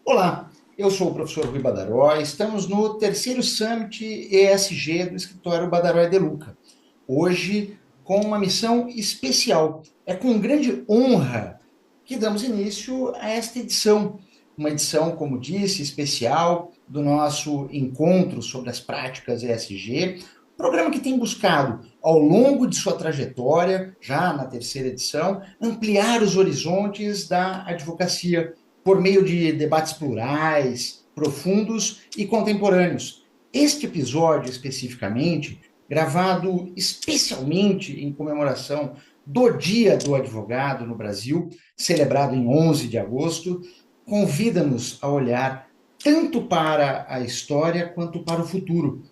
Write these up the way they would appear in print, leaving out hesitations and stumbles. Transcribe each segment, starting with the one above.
Olá, eu sou o professor Rui Badaró. Estamos no terceiro Summit ESG do escritório Badaró e De Luca. Hoje, com uma missão especial. É com grande honra que damos início a esta edição. Uma edição, como disse, especial do nosso encontro sobre as práticas ESG. Programa que tem buscado, ao longo de sua trajetória, já na terceira edição, ampliar os horizontes da advocacia por meio de debates plurais, profundos e contemporâneos. Este episódio, especificamente, gravado especialmente em comemoração do Dia do Advogado no Brasil, celebrado em 11 de agosto, convida-nos a olhar tanto para a história quanto para o futuro.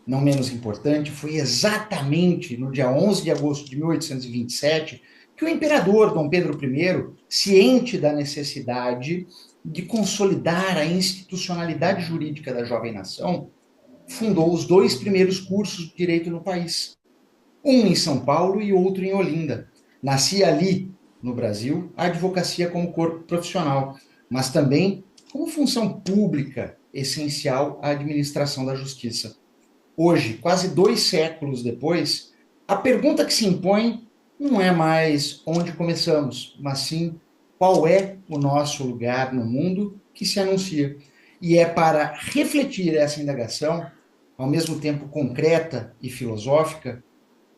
Não menos importante, foi exatamente no dia 11 de agosto de 1827 que o imperador Dom Pedro I, ciente da necessidade de consolidar a institucionalidade jurídica da jovem nação, fundou os dois primeiros cursos de direito no país, um em São Paulo e outro em Olinda. Nascia ali, no Brasil, a advocacia como corpo profissional, mas também como função pública essencial à administração da justiça. Hoje, quase 2 séculos depois, a pergunta que se impõe não é mais onde começamos, mas sim qual é o nosso lugar no mundo que se anuncia. E é para refletir essa indagação, ao mesmo tempo concreta e filosófica,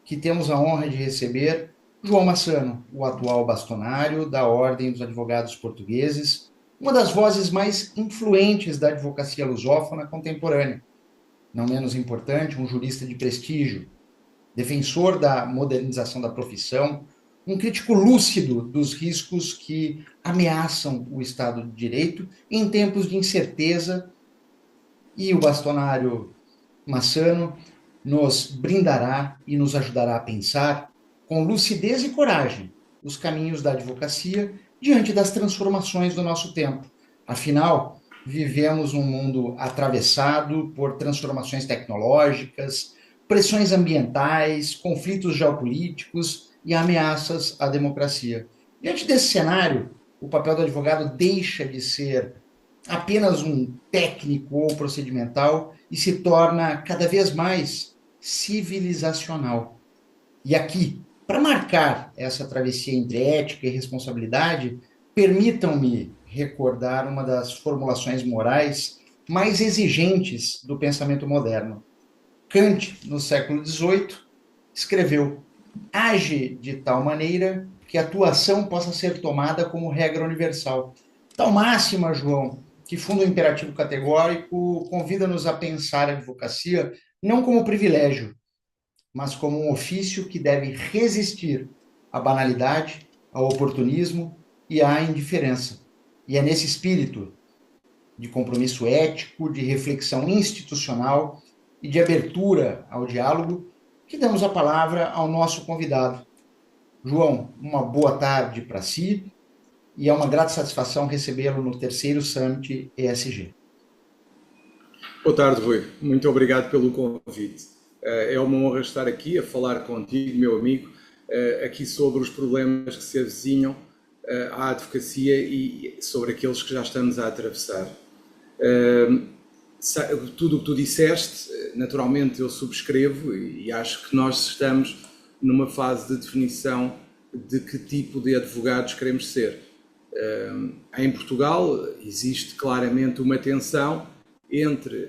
que temos a honra de receber João Massano, o atual bastonário da Ordem dos Advogados Portugueses, uma das vozes mais influentes da advocacia lusófona contemporânea. Não menos importante, um jurista de prestígio, defensor da modernização da profissão, um crítico lúcido dos riscos que ameaçam o Estado de Direito em tempos de incerteza, e o bastonário Massano nos brindará e nos ajudará a pensar com lucidez e coragem os caminhos da advocacia diante das transformações do nosso tempo. Afinal, vivemos um mundo atravessado por transformações tecnológicas, pressões ambientais, conflitos geopolíticos e ameaças à democracia. Diante desse cenário, o papel do advogado deixa de ser apenas um técnico ou procedimental e se torna cada vez mais civilizacional. E aqui, para marcar essa travessia entre ética e responsabilidade, permitam-me recordar uma das formulações morais mais exigentes do pensamento moderno. Kant, no século XVIII, escreveu: age de tal maneira que a tua ação possa ser tomada como regra universal. Tal máxima, João, que funda o imperativo categórico, convida-nos a pensar a advocacia não como privilégio, mas como um ofício que deve resistir à banalidade, ao oportunismo e à indiferença. E é nesse espírito de compromisso ético, de reflexão institucional e de abertura ao diálogo que damos a palavra ao nosso convidado. João, uma boa tarde para si e é uma grata satisfação recebê-lo no terceiro Summit ESG. Boa tarde, Rui. Muito obrigado pelo convite. É uma honra estar aqui a falar contigo, meu amigo, aqui sobre os problemas que se avizinham à advocacia e sobre aqueles que já estamos a atravessar. Tudo o que tu disseste, naturalmente eu subscrevo e acho que nós estamos numa fase de definição de que tipo de advogados queremos ser. Em Portugal existe claramente uma tensão entre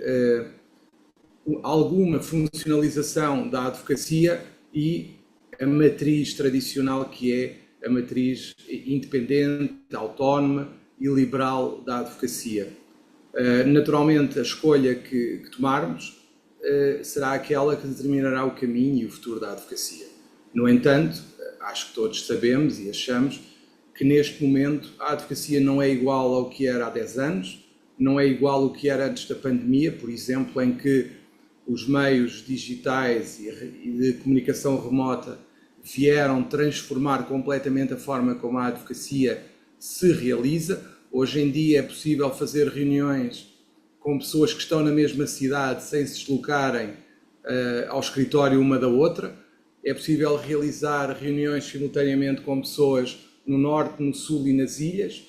alguma funcionalização da advocacia e a matriz tradicional, que é a matriz independente, autónoma e liberal da advocacia. Naturalmente, a escolha que tomarmos será aquela que determinará o caminho e o futuro da advocacia. No entanto, acho que todos sabemos e achamos que neste momento a advocacia não é igual ao que era há 10 anos, não é igual ao que era antes da pandemia, por exemplo, em que os meios digitais e de comunicação remota vieram transformar completamente a forma como a advocacia se realiza. Hoje em dia é possível fazer reuniões com pessoas que estão na mesma cidade sem se deslocarem ao escritório uma da outra. É possível realizar reuniões simultaneamente com pessoas no norte, no sul e nas ilhas.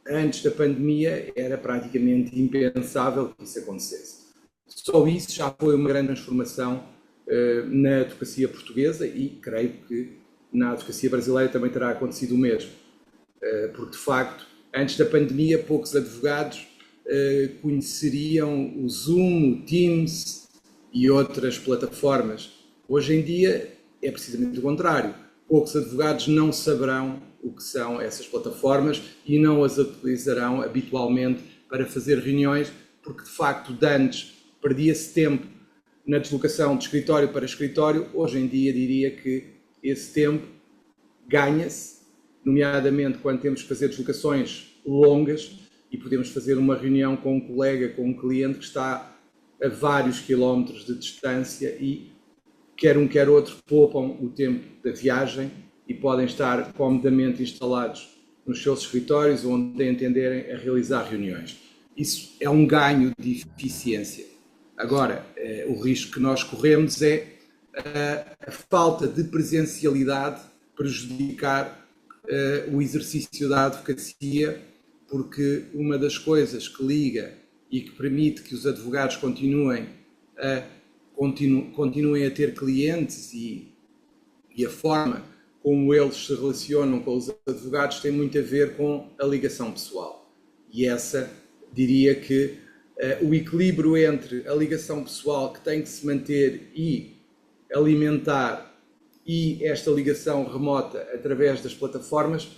antes da pandemia era praticamente impensável que isso acontecesse. Só isso já foi uma grande transformação na advocacia portuguesa e creio que na advocacia brasileira também terá acontecido o mesmo. Porque, de facto, antes da pandemia, poucos advogados conheceriam o Zoom, o Teams e outras plataformas. Hoje em dia é precisamente o contrário. Poucos advogados não saberão o que são essas plataformas e não as utilizarão habitualmente para fazer reuniões, porque, de facto, de antes perdia-se tempo na deslocação de escritório para escritório. Hoje em dia diria que esse tempo ganha-se, nomeadamente quando temos que fazer deslocações longas e podemos fazer uma reunião com um colega, com um cliente que está a vários quilómetros de distância e quer um quer outro poupam o tempo da viagem e podem estar comodamente instalados nos seus escritórios onde entenderem a realizar reuniões. Isso é um ganho de eficiência. Agora, o risco que nós corremos é a falta de presencialidade prejudicar o exercício da advocacia, porque uma das coisas que liga e que permite que os advogados continuem a ter clientes e a forma como eles se relacionam com os advogados tem muito a ver com a ligação pessoal. E essa, diria que o equilíbrio entre a ligação pessoal que tem que se manter e alimentar e esta ligação remota através das plataformas,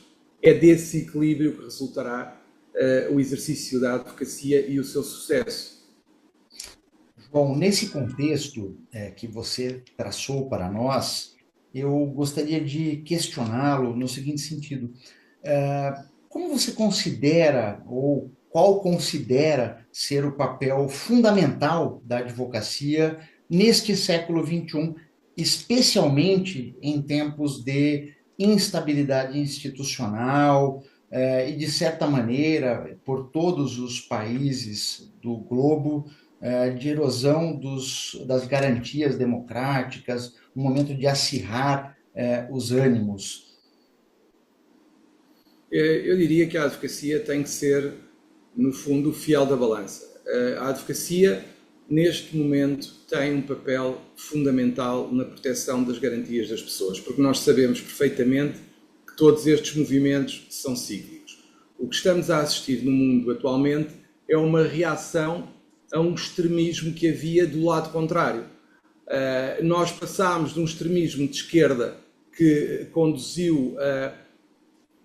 é desse equilíbrio que resultará o exercício da advocacia e o seu sucesso. Bom, nesse contexto que você traçou para nós, eu gostaria de questioná-lo no seguinte sentido: como você considera, ou qual considera ser o papel fundamental da advocacia neste século XXI, especialmente em tempos de instabilidade institucional e, de certa maneira, por todos os países do globo, de erosão das garantias democráticas, um momento de acirrar os ânimos? Eu diria que a advocacia tem que ser, no fundo, o fiel da balança. A advocacia, neste momento, tem um papel fundamental na proteção das garantias das pessoas, porque nós sabemos perfeitamente que todos estes movimentos são cíclicos. O que estamos a assistir no mundo atualmente é uma reação a um extremismo que havia do lado contrário. Nós passámos de um extremismo de esquerda que conduziu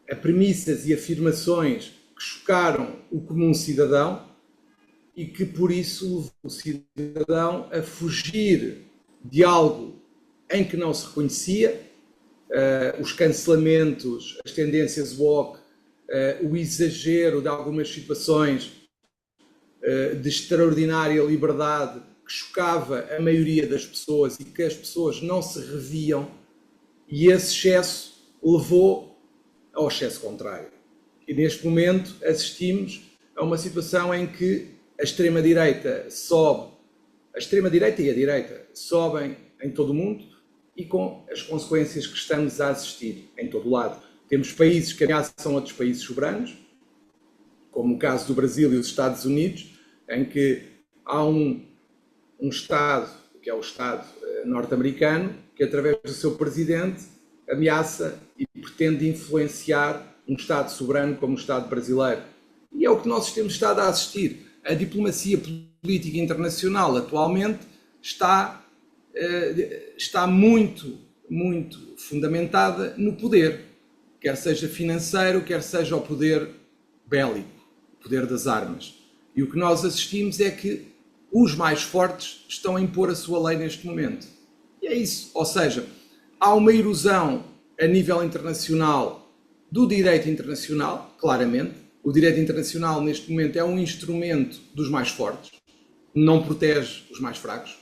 a premissas e afirmações que chocaram o comum cidadão e que, por isso, levou o cidadão a fugir de algo em que não se reconhecia, os cancelamentos, as tendências woke, o exagero de algumas situações de extraordinária liberdade que chocava a maioria das pessoas e que as pessoas não se reviam, e esse excesso levou ao excesso contrário. E neste momento assistimos a uma situação em que a extrema-direita sobe, a extrema-direita e a direita sobem em todo o mundo e com as consequências que estamos a assistir em todo o lado. Temos países que ameaçam outros países soberanos, como o caso do Brasil e dos Estados Unidos, em que há um Estado, que é o Estado norte-americano, que através do seu presidente ameaça e pretende influenciar um Estado soberano como o Estado brasileiro. E é o que nós temos estado a assistir. A diplomacia política internacional atualmente está muito fundamentada no poder, quer seja financeiro, quer seja o poder bélico, o poder das armas. E o que nós assistimos é que os mais fortes estão a impor a sua lei neste momento. E é isso. Ou seja, há uma erosão a nível internacional do direito internacional, claramente. O direito internacional, neste momento, é um instrumento dos mais fortes, não protege os mais fracos,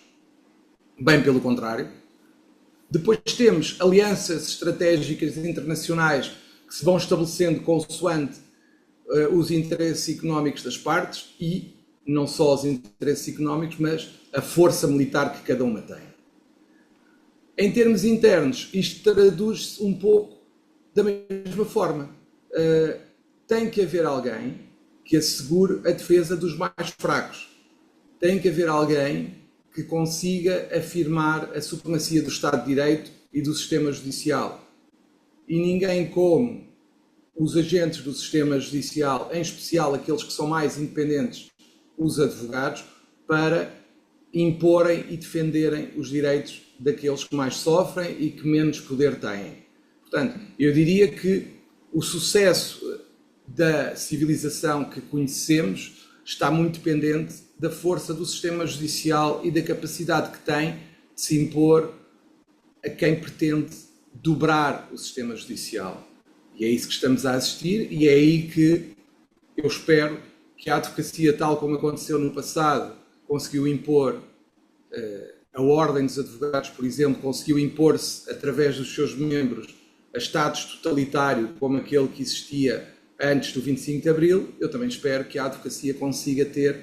bem pelo contrário. Depois temos alianças estratégicas internacionais que se vão estabelecendo consoante os interesses económicos das partes e não só os interesses económicos, mas a força militar que cada uma tem. Em termos internos, isto traduz-se um pouco da mesma forma. tem que haver alguém que assegure a defesa dos mais fracos. Tem que haver alguém que consiga afirmar a supremacia do Estado de Direito e do sistema judicial. E ninguém como os agentes do sistema judicial, em especial aqueles que são mais independentes, os advogados, para imporem e defenderem os direitos daqueles que mais sofrem e que menos poder têm. Portanto, eu diria que o sucesso da civilização que conhecemos está muito dependente da força do sistema judicial e da capacidade que tem de se impor a quem pretende dobrar o sistema judicial. E é isso que estamos a assistir, e é aí que eu espero que a advocacia, tal como aconteceu no passado, conseguiu impor, a Ordem dos Advogados, por exemplo, conseguiu impor-se através dos seus membros a estados totalitários como aquele que existia antes do 25 de Abril. Eu também espero que a advocacia consiga ter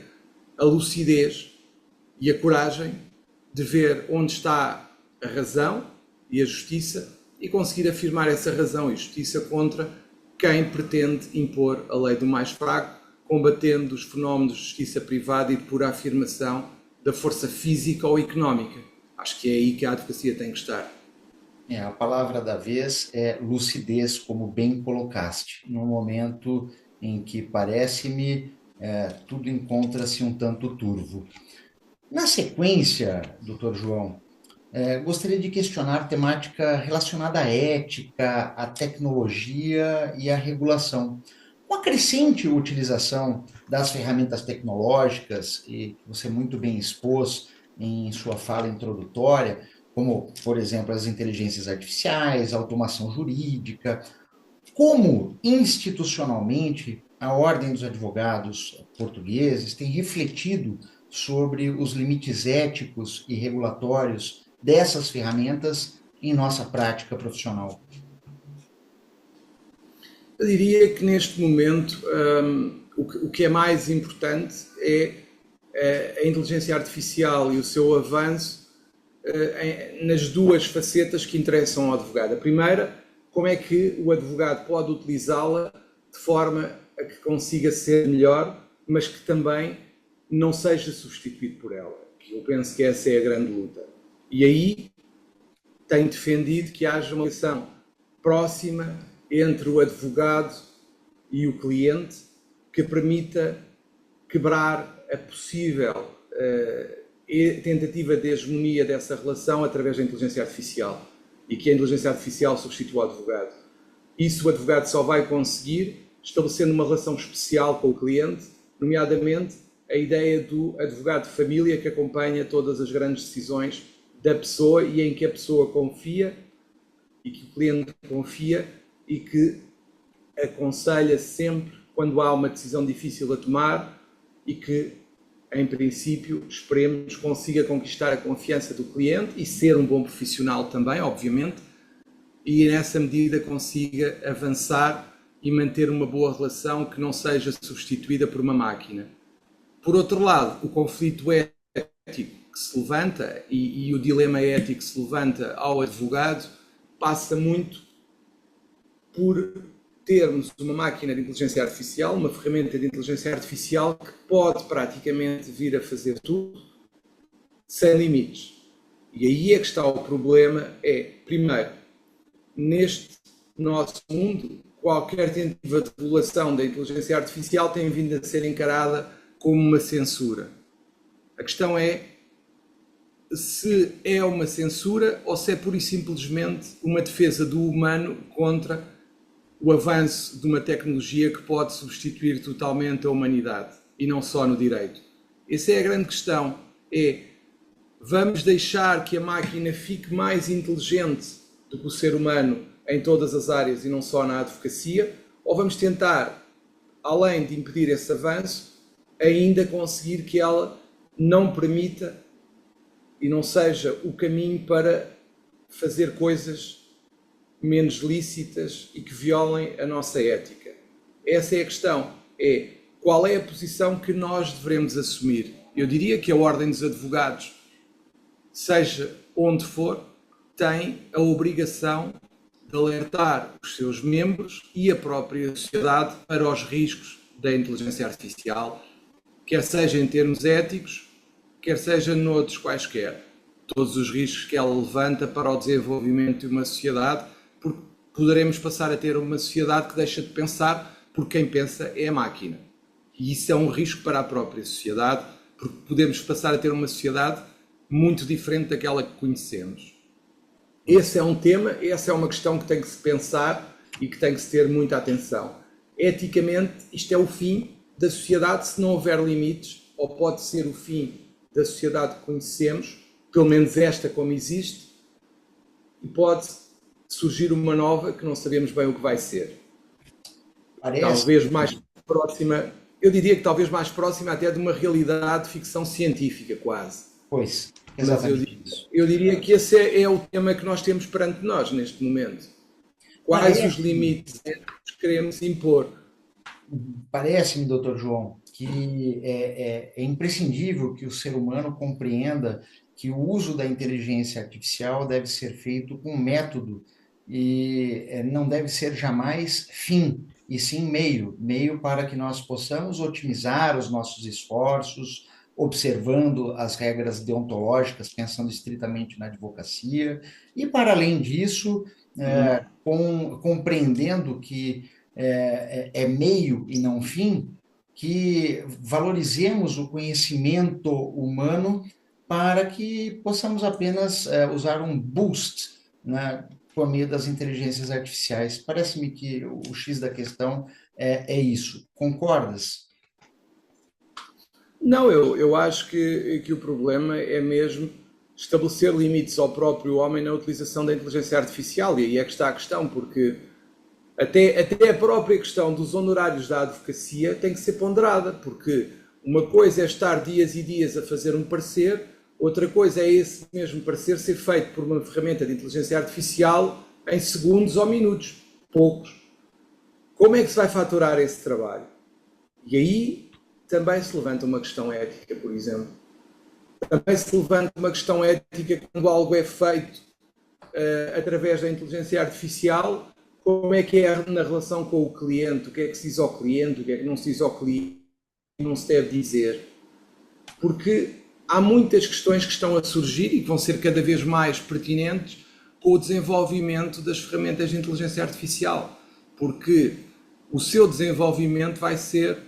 a lucidez e a coragem de ver onde está a razão e a justiça e conseguir afirmar essa razão e justiça contra quem pretende impor a lei do mais fraco, combatendo os fenómenos de justiça privada e de pura afirmação da força física ou económica. Acho que é aí que a advocacia tem que estar. A palavra da vez é lucidez, como bem colocaste, num momento em que parece-me tudo encontra-se um tanto turvo. Na sequência, doutor João, gostaria de questionar temática relacionada à ética, à tecnologia e à regulação. Com a crescente utilização das ferramentas tecnológicas, e que você muito bem expôs em sua fala introdutória, como, por exemplo, as inteligências artificiais, a automação jurídica, como institucionalmente a Ordem dos Advogados Portugueses tem refletido sobre os limites éticos e regulatórios dessas ferramentas em nossa prática profissional? Eu diria que neste momento o que é mais importante é a inteligência artificial e o seu avanço nas duas facetas que interessam ao advogado. A primeira, como é que o advogado pode utilizá-la de forma a que consiga ser melhor, mas que também não seja substituído por ela. Eu penso que essa é a grande luta. E aí tenho defendido que haja uma relação próxima entre o advogado e o cliente que permita quebrar a possível tentativa de hegemonia dessa relação através da inteligência artificial e que a inteligência artificial substitua o advogado. Isso o advogado só vai conseguir estabelecendo uma relação especial com o cliente, nomeadamente a ideia do advogado de família que acompanha todas as grandes decisões da pessoa e em que a pessoa confia e que o cliente confia e que aconselha sempre quando há uma decisão difícil a tomar e que, em princípio, esperemos consiga conquistar a confiança do cliente e ser um bom profissional também, obviamente, e nessa medida consiga avançar e manter uma boa relação que não seja substituída por uma máquina. Por outro lado, o conflito ético que se levanta e o dilema ético que se levanta ao advogado passa muito por termos uma máquina de inteligência artificial, uma ferramenta de inteligência artificial que pode praticamente vir a fazer tudo sem limites. E aí é que está o problema, primeiro, neste nosso mundo, qualquer tentativa de regulação da inteligência artificial tem vindo a ser encarada como uma censura. A questão é se é uma censura ou se é pura e simplesmente uma defesa do humano contra o avanço de uma tecnologia que pode substituir totalmente a humanidade, e não só no direito. Essa é a grande questão, vamos deixar que a máquina fique mais inteligente do que o ser humano em todas as áreas e não só na advocacia, ou vamos tentar, além de impedir esse avanço, ainda conseguir que ela não permita e não seja o caminho para fazer coisas menos lícitas e que violem a nossa ética. Essa é a questão, qual é a posição que nós devemos assumir? Eu diria que a Ordem dos Advogados, seja onde for, tem a obrigação de alertar os seus membros e a própria sociedade para os riscos da inteligência artificial, quer seja em termos éticos, quer seja noutros quaisquer. Todos os riscos que ela levanta para o desenvolvimento de uma sociedade, porque poderemos passar a ter uma sociedade que deixa de pensar, porque quem pensa é a máquina. E isso é um risco para a própria sociedade, porque podemos passar a ter uma sociedade muito diferente daquela que conhecemos. Esse é um tema, essa é uma questão que tem que se pensar e que tem que se ter muita atenção. Eticamente, isto é o fim da sociedade se não houver limites, ou pode ser o fim da sociedade que conhecemos, pelo menos esta como existe, e pode surgir uma nova que não sabemos bem o que vai ser. Parece. Talvez mais próxima, eu diria que talvez mais próxima até de uma realidade de ficção científica, quase. Pois, exatamente isso. Eu diria que esse é o tema que nós temos perante nós neste momento. Quais os limites que queremos impor? Parece-me, doutor João, que é imprescindível que o ser humano compreenda que o uso da inteligência artificial deve ser feito com método e não deve ser jamais fim, e sim meio para que nós possamos otimizar os nossos esforços, observando as regras deontológicas, pensando estritamente na advocacia, e para além disso, compreendendo que é meio e não fim, que valorizemos o conhecimento humano para que possamos apenas usar um boost, né, por meio das inteligências artificiais. Parece-me que o X da questão é isso. Concordas? Não, eu acho que o problema é mesmo estabelecer limites ao próprio homem na utilização da inteligência artificial, e aí é que está a questão, porque até a própria questão dos honorários da advocacia tem que ser ponderada, porque uma coisa é estar dias e dias a fazer um parecer, outra coisa é esse mesmo parecer ser feito por uma ferramenta de inteligência artificial em segundos ou minutos, poucos. Como é que se vai faturar esse trabalho? E aí também se levanta uma questão ética, por exemplo. Também se levanta uma questão ética quando algo é feito através da inteligência artificial. Como é que é na relação com o cliente? O que é que se diz ao cliente? O que é que não se diz ao cliente? Não se deve dizer. Porque há muitas questões que estão a surgir e que vão ser cada vez mais pertinentes com o desenvolvimento das ferramentas de inteligência artificial. Porque o seu desenvolvimento vai ser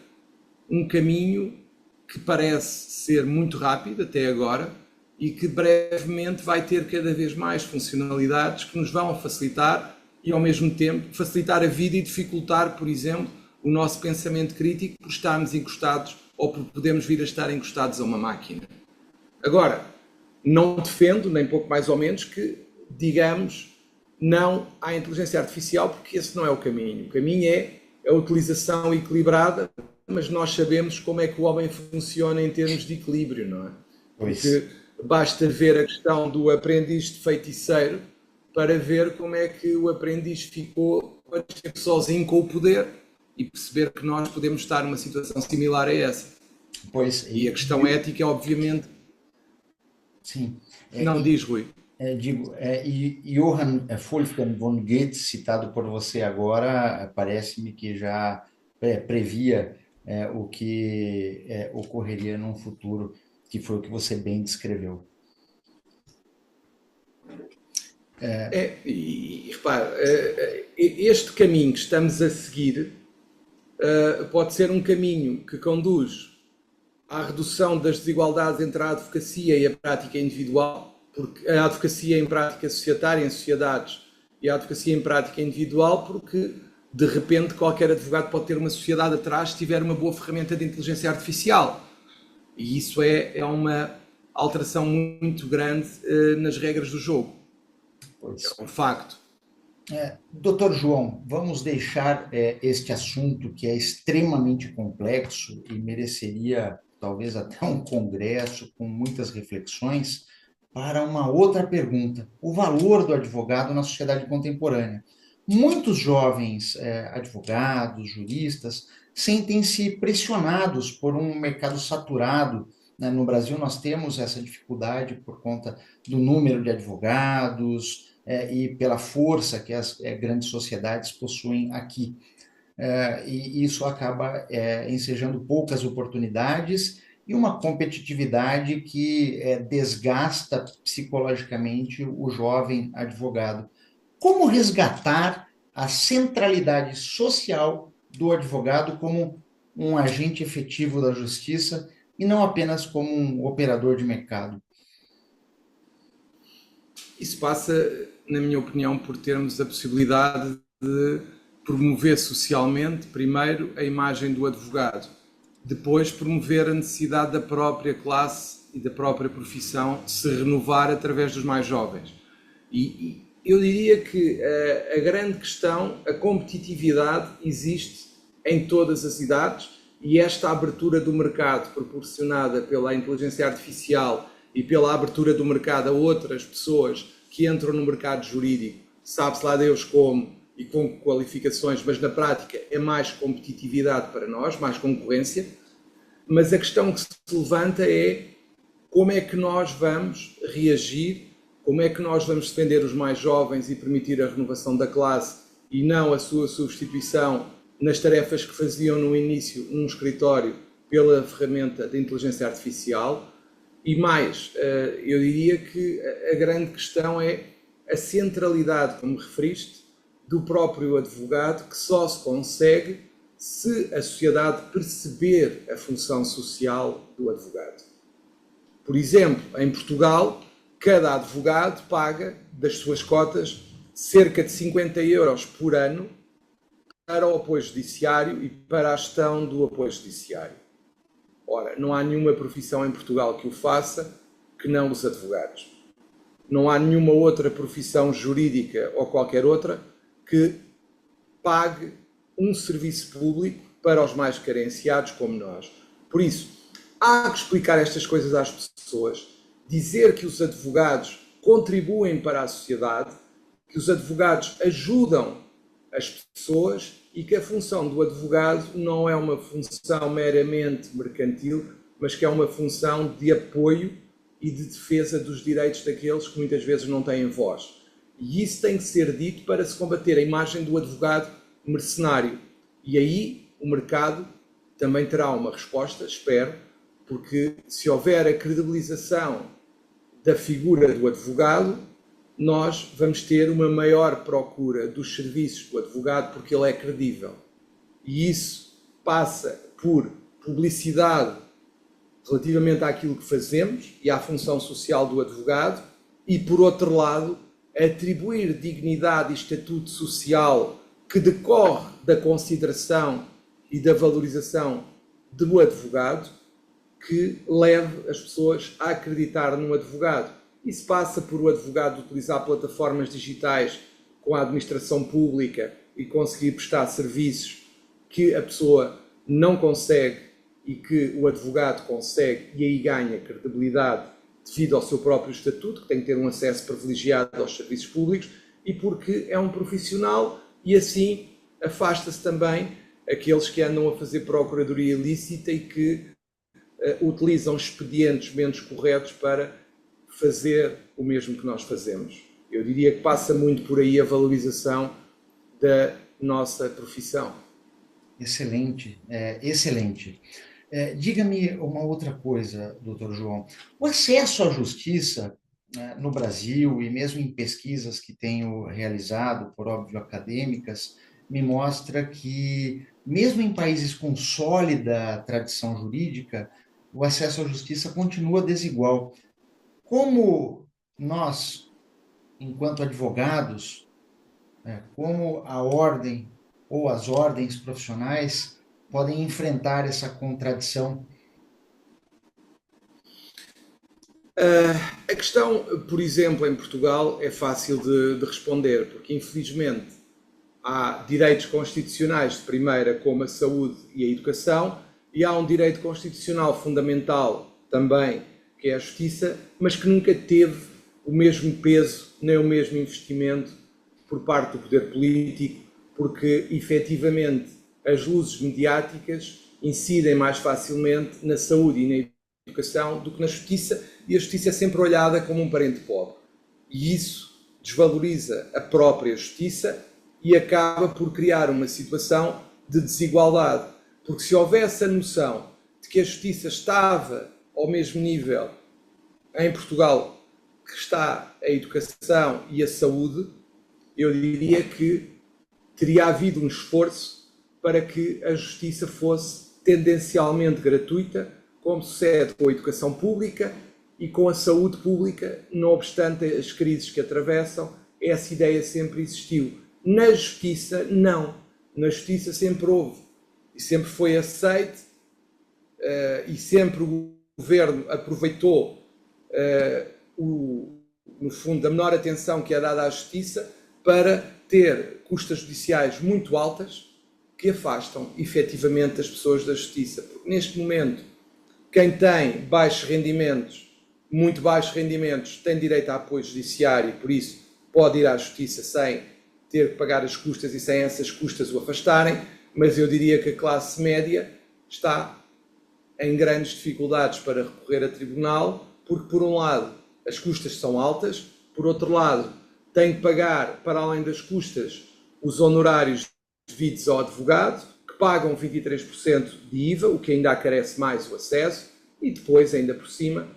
um caminho que parece ser muito rápido até agora e que brevemente vai ter cada vez mais funcionalidades que nos vão facilitar e, ao mesmo tempo, facilitar a vida e dificultar, por exemplo, o nosso pensamento crítico por estarmos encostados ou por podermos vir a estar encostados a uma máquina. Agora, não defendo, nem pouco mais ou menos, que digamos não à inteligência artificial, porque esse não é o caminho. O caminho é a utilização equilibrada, mas nós sabemos como é que o homem funciona em termos de equilíbrio, não é? Porque basta ver a questão do aprendiz de feiticeiro para ver como é que o aprendiz ficou quando esteve sozinho com o poder e perceber que nós podemos estar numa situação similar a essa. Pois, e a questão ética, obviamente... Sim. Não diz, Rui. Johann Wolfgang von Goethe, citado por você agora, parece-me que já previa o que ocorreria num futuro, que foi o que você bem descreveu. E repare, este caminho que estamos a seguir pode ser um caminho que conduz à redução das desigualdades entre a advocacia e a prática individual, porque a advocacia em prática societária em sociedades e a advocacia em prática individual, porque de repente qualquer advogado pode ter uma sociedade atrás se tiver uma boa ferramenta de inteligência artificial. E isso é uma alteração muito grande nas regras do jogo. É um facto. Doutor João, vamos deixar este assunto que é extremamente complexo e mereceria talvez até um congresso com muitas reflexões para uma outra pergunta: o valor do advogado na sociedade contemporânea. Muitos jovens advogados, juristas, sentem-se pressionados por um mercado saturado. No Brasil, nós temos essa dificuldade por conta do número de advogados, e pela força que as grandes sociedades possuem aqui. E isso acaba ensejando poucas oportunidades e uma competitividade que desgasta psicologicamente o jovem advogado. Como resgatar a centralidade social do advogado como um agente efetivo da justiça e não apenas como um operador de mercado? Isso passa, na minha opinião, por termos a possibilidade de promover socialmente, primeiro, a imagem do advogado, depois promover a necessidade da própria classe e da própria profissão de se renovar através dos mais jovens. E eu diria que a grande questão, a competitividade existe em todas as idades, e esta abertura do mercado proporcionada pela inteligência artificial e pela abertura do mercado a outras pessoas que entram no mercado jurídico, sabe-se lá Deus como e com qualificações, mas na prática é mais competitividade para nós, mais concorrência. Mas a questão que se levanta é como é que nós vamos reagir, como é que nós vamos defender os mais jovens e permitir a renovação da classe e não a sua substituição nas tarefas que faziam no início num escritório pela ferramenta da inteligência artificial. E mais, eu diria que a grande questão é a centralidade, como referiste, do próprio advogado, que só se consegue se a sociedade perceber a função social do advogado. Por exemplo, em Portugal, cada advogado paga das suas cotas cerca de 50 euros por ano para o apoio judiciário e para a gestão do apoio judiciário. Ora, não há nenhuma profissão em Portugal que o faça que não os advogados. Não há nenhuma outra profissão jurídica ou qualquer outra que pague um serviço público para os mais carenciados como nós. Por isso, há que explicar estas coisas às pessoas, dizer que os advogados contribuem para a sociedade, que os advogados ajudam as pessoas e que a função do advogado não é uma função meramente mercantil, mas que é uma função de apoio e de defesa dos direitos daqueles que muitas vezes não têm voz. E isso tem que ser dito para se combater a imagem do advogado mercenário. E aí o mercado também terá uma resposta, espero, porque se houver a credibilização da figura do advogado, nós vamos ter uma maior procura dos serviços do advogado porque ele é credível. E isso passa por publicidade relativamente àquilo que fazemos e à função social do advogado e, por outro lado, atribuir dignidade e estatuto social que decorre da consideração e da valorização do advogado, que leve as pessoas a acreditar num advogado. Isso passa por o advogado utilizar plataformas digitais com a administração pública e conseguir prestar serviços que a pessoa não consegue e que o advogado consegue, e aí ganha credibilidade devido ao seu próprio estatuto, que tem que ter um acesso privilegiado aos serviços públicos, e porque é um profissional e assim afasta-se também aqueles que andam a fazer procuradoria ilícita e que utilizam expedientes menos corretos para fazer o mesmo que nós fazemos. Eu diria que passa muito por aí a valorização da nossa profissão. Excelente, excelente. Diga-me uma outra coisa, doutor João. O acesso à justiça, no Brasil, e mesmo em pesquisas que tenho realizado, por óbvio, acadêmicas, me mostra que, mesmo em países com sólida tradição jurídica, o acesso à justiça continua desigual. Como nós, enquanto advogados, como a ordem ou as ordens profissionais podem enfrentar essa contradição? A questão, por exemplo, em Portugal é fácil de responder, porque infelizmente há direitos constitucionais de primeira, como a saúde e a educação, e há um direito constitucional fundamental também, que é a justiça, mas que nunca teve o mesmo peso nem o mesmo investimento por parte do poder político, porque efetivamente as luzes mediáticas incidem mais facilmente na saúde e na educação do que na justiça, e a justiça é sempre olhada como um parente pobre. E isso desvaloriza a própria justiça e acaba por criar uma situação de desigualdade. Porque se houvesse a noção de que a justiça estava ao mesmo nível em Portugal que está a educação e a saúde, eu diria que teria havido um esforço para que a justiça fosse tendencialmente gratuita, como sucede com a educação pública e com a saúde pública, não obstante as crises que atravessam, essa ideia sempre existiu. Na justiça, não. Na justiça sempre houve e sempre foi aceite e sempre o governo aproveitou no fundo, a menor atenção que é dada à justiça para ter custas judiciais muito altas que afastam efetivamente as pessoas da justiça. Porque neste momento, quem tem baixos rendimentos, muito baixos rendimentos, tem direito a apoio judiciário e por isso pode ir à justiça sem ter que pagar as custas e sem essas custas o afastarem, mas eu diria que a classe média está em grandes dificuldades para recorrer a tribunal, porque por um lado as custas são altas, por outro lado tem que pagar, para além das custas, os honorários devidos ao advogado, que pagam 23% de IVA, o que ainda acarece mais o acesso, e depois, ainda por cima,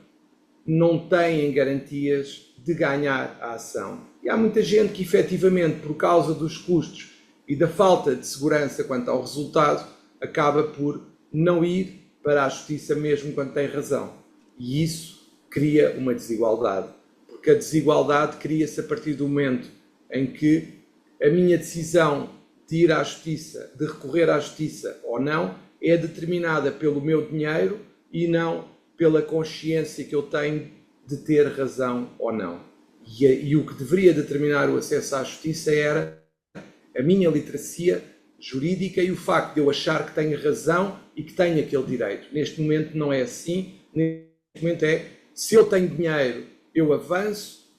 não têm garantias de ganhar a ação. E há muita gente que, efetivamente, por causa dos custos e da falta de segurança quanto ao resultado, acaba por não ir para a justiça mesmo quando tem razão. E isso cria uma desigualdade. Porque a desigualdade cria-se a partir do momento em que a minha decisão de ir à justiça, de recorrer à justiça ou não, é determinada pelo meu dinheiro e não pela consciência que eu tenho de ter razão ou não. E o que deveria determinar o acesso à justiça era a minha literacia jurídica e o facto de eu achar que tenho razão e que tenho aquele direito. Neste momento não é assim. Neste momento é, se eu tenho dinheiro, eu avanço,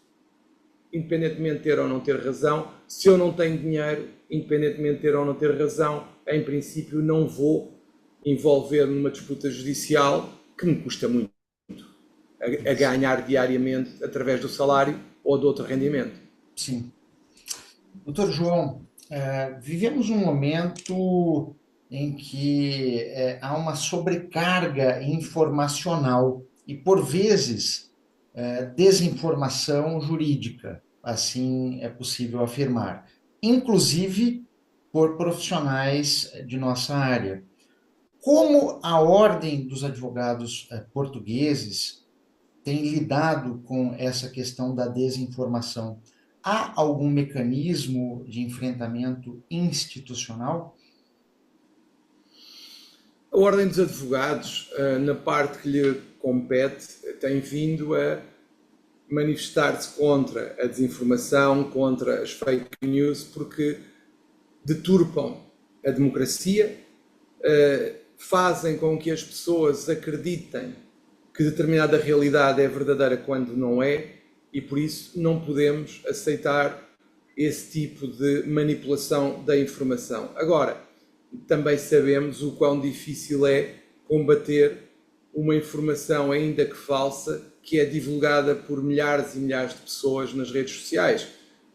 independentemente de ter ou não ter razão. Se eu não tenho dinheiro, independentemente de ter ou não ter razão, em princípio não vou envolver numa disputa judicial que me custa muito a ganhar diariamente através do salário ou de outro rendimento. Sim. Doutor João, vivemos um momento em que há uma sobrecarga informacional e, por vezes, desinformação jurídica, assim é possível afirmar, inclusive por profissionais de nossa área. Como a Ordem dos Advogados Portugueses tem lidado com essa questão da desinformação? Há algum mecanismo de enfrentamento institucional? A Ordem dos Advogados, na parte que lhe compete, tem vindo a manifestar-se contra a desinformação, contra as fake news, porque deturpam a democracia, fazem com que as pessoas acreditem que determinada realidade é verdadeira quando não é, e por isso não podemos aceitar esse tipo de manipulação da informação. Agora, também sabemos o quão difícil é combater uma informação, ainda que falsa, que é divulgada por milhares e milhares de pessoas nas redes sociais.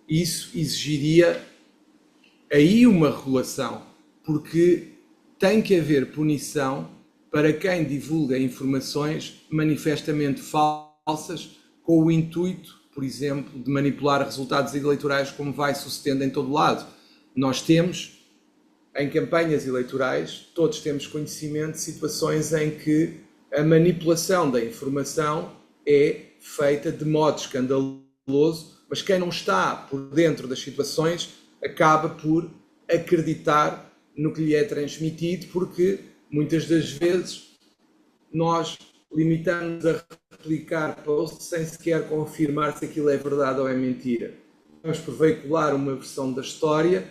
Isso exigiria aí uma regulação, porque tem que haver punição para quem divulga informações manifestamente falsas com o intuito, por exemplo, de manipular resultados eleitorais, como vai sucedendo em todo lado. Nós temos, em campanhas eleitorais, todos temos conhecimento de situações em que a manipulação da informação é feita de modo escandaloso, mas quem não está por dentro das situações acaba por acreditar no que lhe é transmitido, porque muitas das vezes nós limitamos a replicar posts sem sequer confirmar se aquilo é verdade ou é mentira. Vamos por veicular uma versão da história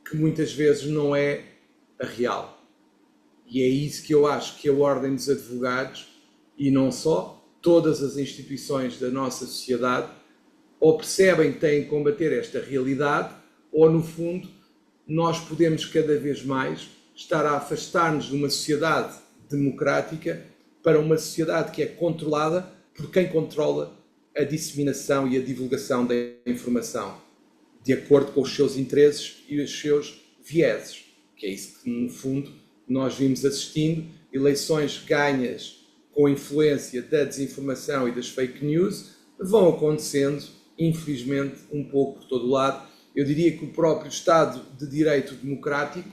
que muitas vezes não é a real. E é isso que eu acho que a Ordem dos Advogados, e não só, todas as instituições da nossa sociedade, ou percebem que têm que combater esta realidade, ou no fundo nós podemos cada vez mais estar a afastar-nos de uma sociedade democrática para uma sociedade que é controlada por quem controla a disseminação e a divulgação da informação de acordo com os seus interesses e os seus vieses, que é isso que, no fundo, nós vimos assistindo, eleições ganhas com influência da desinformação e das fake news, vão acontecendo, infelizmente, um pouco por todo o lado. Eu diria que o próprio Estado de Direito Democrático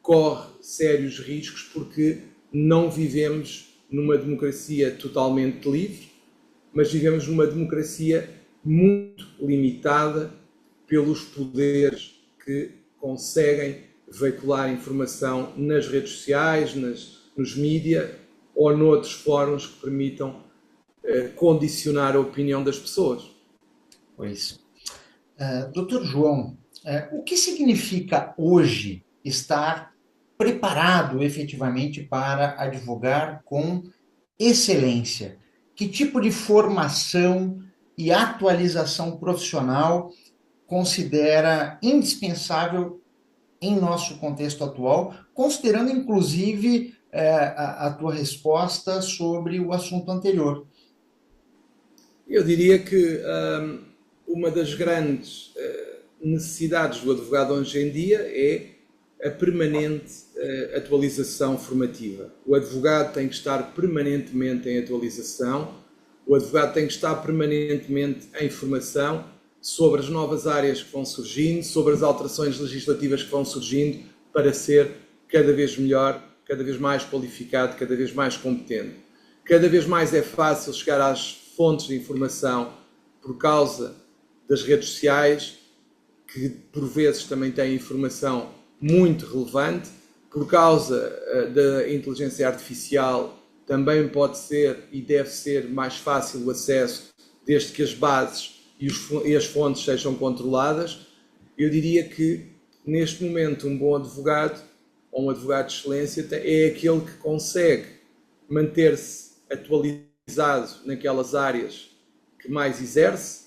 corre sérios riscos porque não vivemos numa democracia totalmente livre, mas vivemos numa democracia muito limitada pelos poderes que conseguem veicular informação nas redes sociais, nos mídias ou noutros fóruns que permitam condicionar a opinião das pessoas. Pois. Doutor João, o que significa hoje estar preparado efetivamente para advogar com excelência? Que tipo de formação e atualização profissional considera indispensável em nosso contexto atual, considerando inclusive a tua resposta sobre o assunto anterior? Eu diria que uma das grandes necessidades do advogado hoje em dia é a permanente atualização formativa. O advogado tem que estar permanentemente em atualização, o advogado tem que estar permanentemente em formação sobre as novas áreas que vão surgindo, sobre as alterações legislativas que vão surgindo, para ser cada vez melhor, cada vez mais qualificado, cada vez mais competente. Cada vez mais é fácil chegar às fontes de informação por causa das redes sociais, que por vezes também têm informação muito relevante, por causa da inteligência artificial também pode ser e deve ser mais fácil o acesso, desde que as bases e as fontes sejam controladas. Eu diria que neste momento um bom advogado, ou um advogado de excelência, é aquele que consegue manter-se atualizado naquelas áreas que mais exerce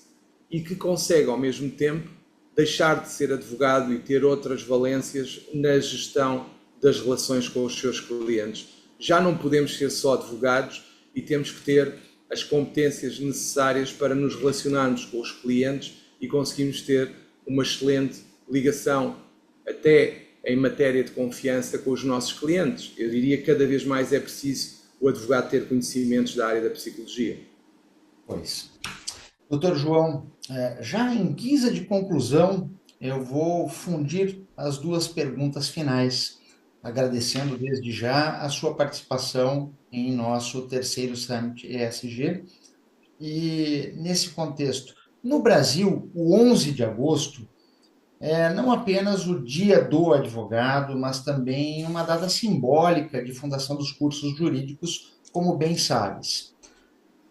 e que consegue ao mesmo tempo deixar de ser advogado e ter outras valências na gestão das relações com os seus clientes. Já não podemos ser só advogados e temos que ter as competências necessárias para nos relacionarmos com os clientes e conseguirmos ter uma excelente ligação, até em matéria de confiança, com os nossos clientes. Eu diria que cada vez mais é preciso o advogado ter conhecimentos da área da psicologia. Pois. Doutor João, já em guisa de conclusão, eu vou fundir as duas perguntas finais, agradecendo desde já a sua participação em nosso terceiro Summit ESG. E, nesse contexto, no Brasil, o 11 de agosto é não apenas o Dia do Advogado, mas também uma data simbólica de fundação dos cursos jurídicos, como bem sabes.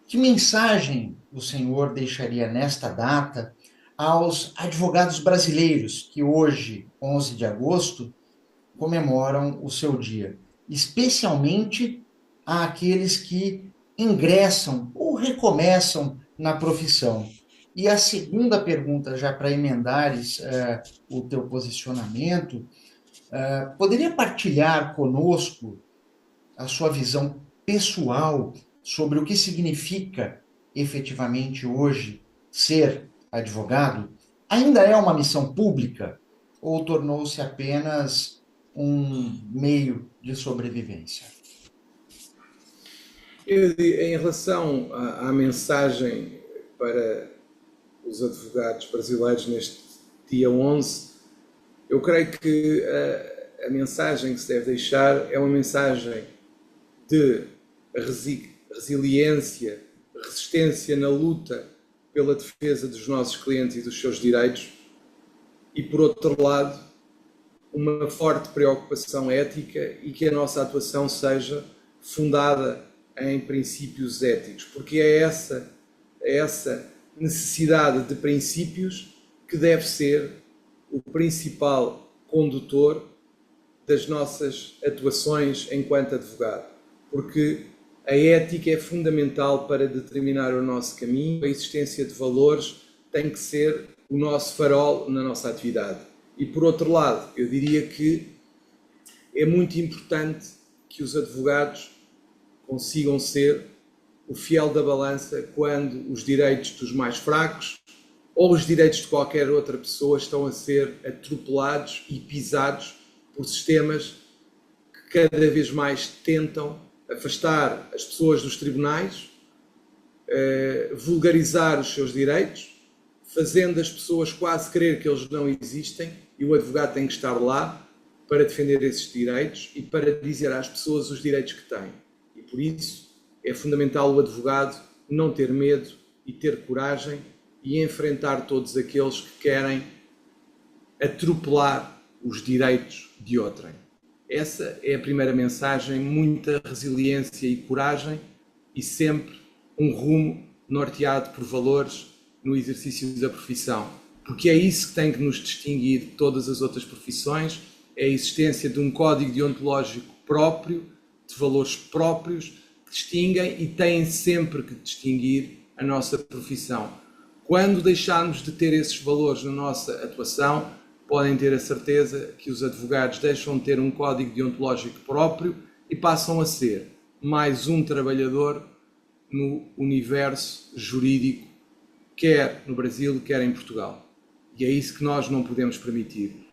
Que mensagem o senhor deixaria nesta data aos advogados brasileiros que hoje, 11 de agosto, comemoram o seu dia, especialmente àqueles que ingressam ou recomeçam na profissão? E a segunda pergunta, já para emendares o teu posicionamento, poderia partilhar conosco a sua visão pessoal sobre o que significa efetivamente hoje ser advogado? Ainda é uma missão pública ou tornou-se apenas um meio de sobrevivência? Em relação à mensagem para os advogados brasileiros neste dia 11, eu creio que a mensagem que se deve deixar é uma mensagem de resiliência, resistência na luta pela defesa dos nossos clientes e dos seus direitos e, por outro lado, uma forte preocupação ética e que a nossa atuação seja fundada em princípios éticos, porque é essa necessidade de princípios que deve ser o principal condutor das nossas atuações enquanto advogado, porque a ética é fundamental para determinar o nosso caminho, a existência de valores tem que ser o nosso farol na nossa atividade. E, por outro lado, eu diria que é muito importante que os advogados consigam ser o fiel da balança quando os direitos dos mais fracos ou os direitos de qualquer outra pessoa estão a ser atropelados e pisados por sistemas que cada vez mais tentam afastar as pessoas dos tribunais, vulgarizar os seus direitos, fazendo as pessoas quase crer que eles não existem, e o advogado tem que estar lá para defender esses direitos e para dizer às pessoas os direitos que têm. E por isso é fundamental o advogado não ter medo e ter coragem e enfrentar todos aqueles que querem atropelar os direitos de outrem. Essa é a primeira mensagem: muita resiliência e coragem, e sempre um rumo norteado por valores no exercício da profissão, porque é isso que tem que nos distinguir de todas as outras profissões, é a existência de um código deontológico próprio, de valores próprios, que distinguem e têm sempre que distinguir a nossa profissão. Quando deixarmos de ter esses valores na nossa atuação, podem ter a certeza que os advogados deixam de ter um código deontológico próprio e passam a ser mais um trabalhador no universo jurídico, quer no Brasil, quer em Portugal. E é isso que nós não podemos permitir.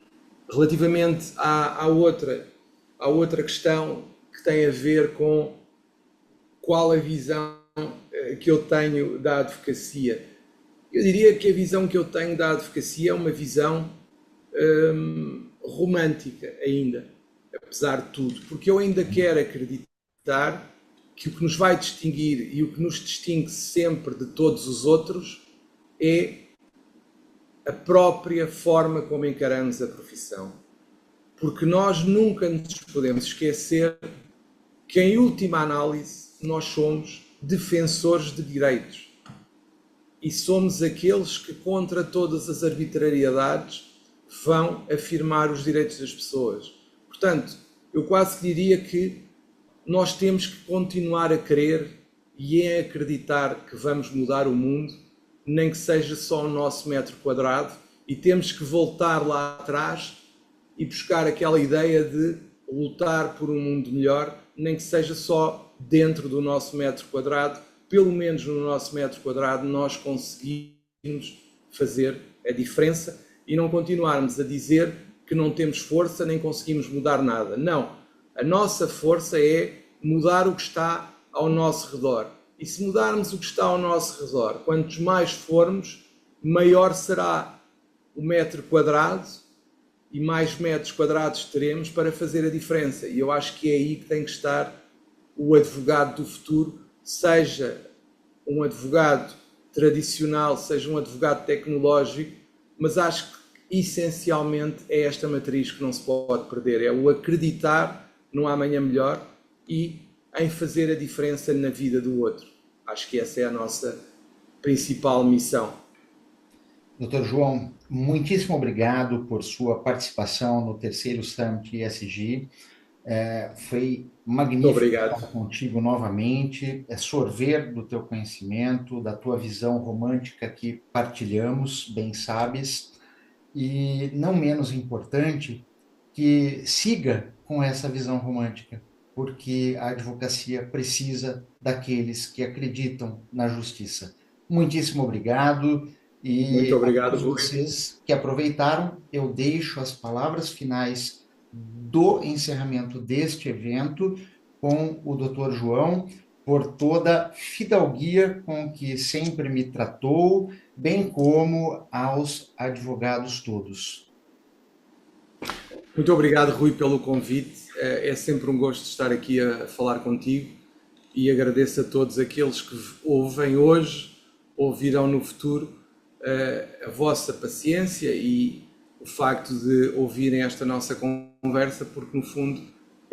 Relativamente à outra questão que tem a ver com qual a visão que eu tenho da advocacia, eu diria que a visão que eu tenho da advocacia é uma visão romântica ainda, apesar de tudo, porque eu ainda quero acreditar que o que nos vai distinguir e o que nos distingue sempre de todos os outros é a própria forma como encaramos a profissão. Porque nós nunca nos podemos esquecer que, em última análise, nós somos defensores de direitos e somos aqueles que, contra todas as arbitrariedades, vão afirmar os direitos das pessoas. Portanto, eu quase que diria que nós temos que continuar a querer e a acreditar que vamos mudar o mundo, nem que seja só o nosso metro quadrado, e temos que voltar lá atrás e buscar aquela ideia de lutar por um mundo melhor, nem que seja só dentro do nosso metro quadrado. Pelo menos no nosso metro quadrado nós conseguimos fazer a diferença e não continuarmos a dizer que não temos força nem conseguimos mudar nada. Não, a nossa força é mudar o que está ao nosso redor. E se mudarmos o que está ao nosso redor, quantos mais formos, maior será o metro quadrado e mais metros quadrados teremos para fazer a diferença. E eu acho que é aí que tem que estar o advogado do futuro, seja um advogado tradicional, seja um advogado tecnológico, mas acho que essencialmente é esta matriz que não se pode perder, é o acreditar no amanhã melhor e em fazer a diferença na vida do outro. Acho que essa é a nossa principal missão. Dr. João, muitíssimo obrigado por sua participação no terceiro Summit ESG. Foi magnífico estar contigo novamente, sorver do teu conhecimento, da tua visão romântica que partilhamos, bem sabes, e não menos importante, que siga com essa visão romântica, porque a advocacia precisa daqueles que acreditam na justiça. Muitíssimo obrigado. E muito obrigado a todos vocês que aproveitaram, eu deixo as palavras finais do encerramento deste evento com o Dr. João, por toda a fidalguia com que sempre me tratou, bem como aos advogados todos. Muito obrigado, Rui, pelo convite. É sempre um gosto estar aqui a falar contigo e agradeço a todos aqueles que ouvem hoje, ouvirão no futuro, a vossa paciência e o facto de ouvirem esta nossa conversa, porque no fundo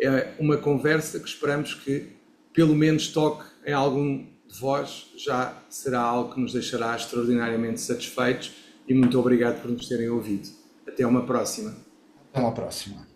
é uma conversa que esperamos que pelo menos toque em algum de vós, já será algo que nos deixará extraordinariamente satisfeitos, e muito obrigado por nos terem ouvido. Até uma próxima. Até uma próxima.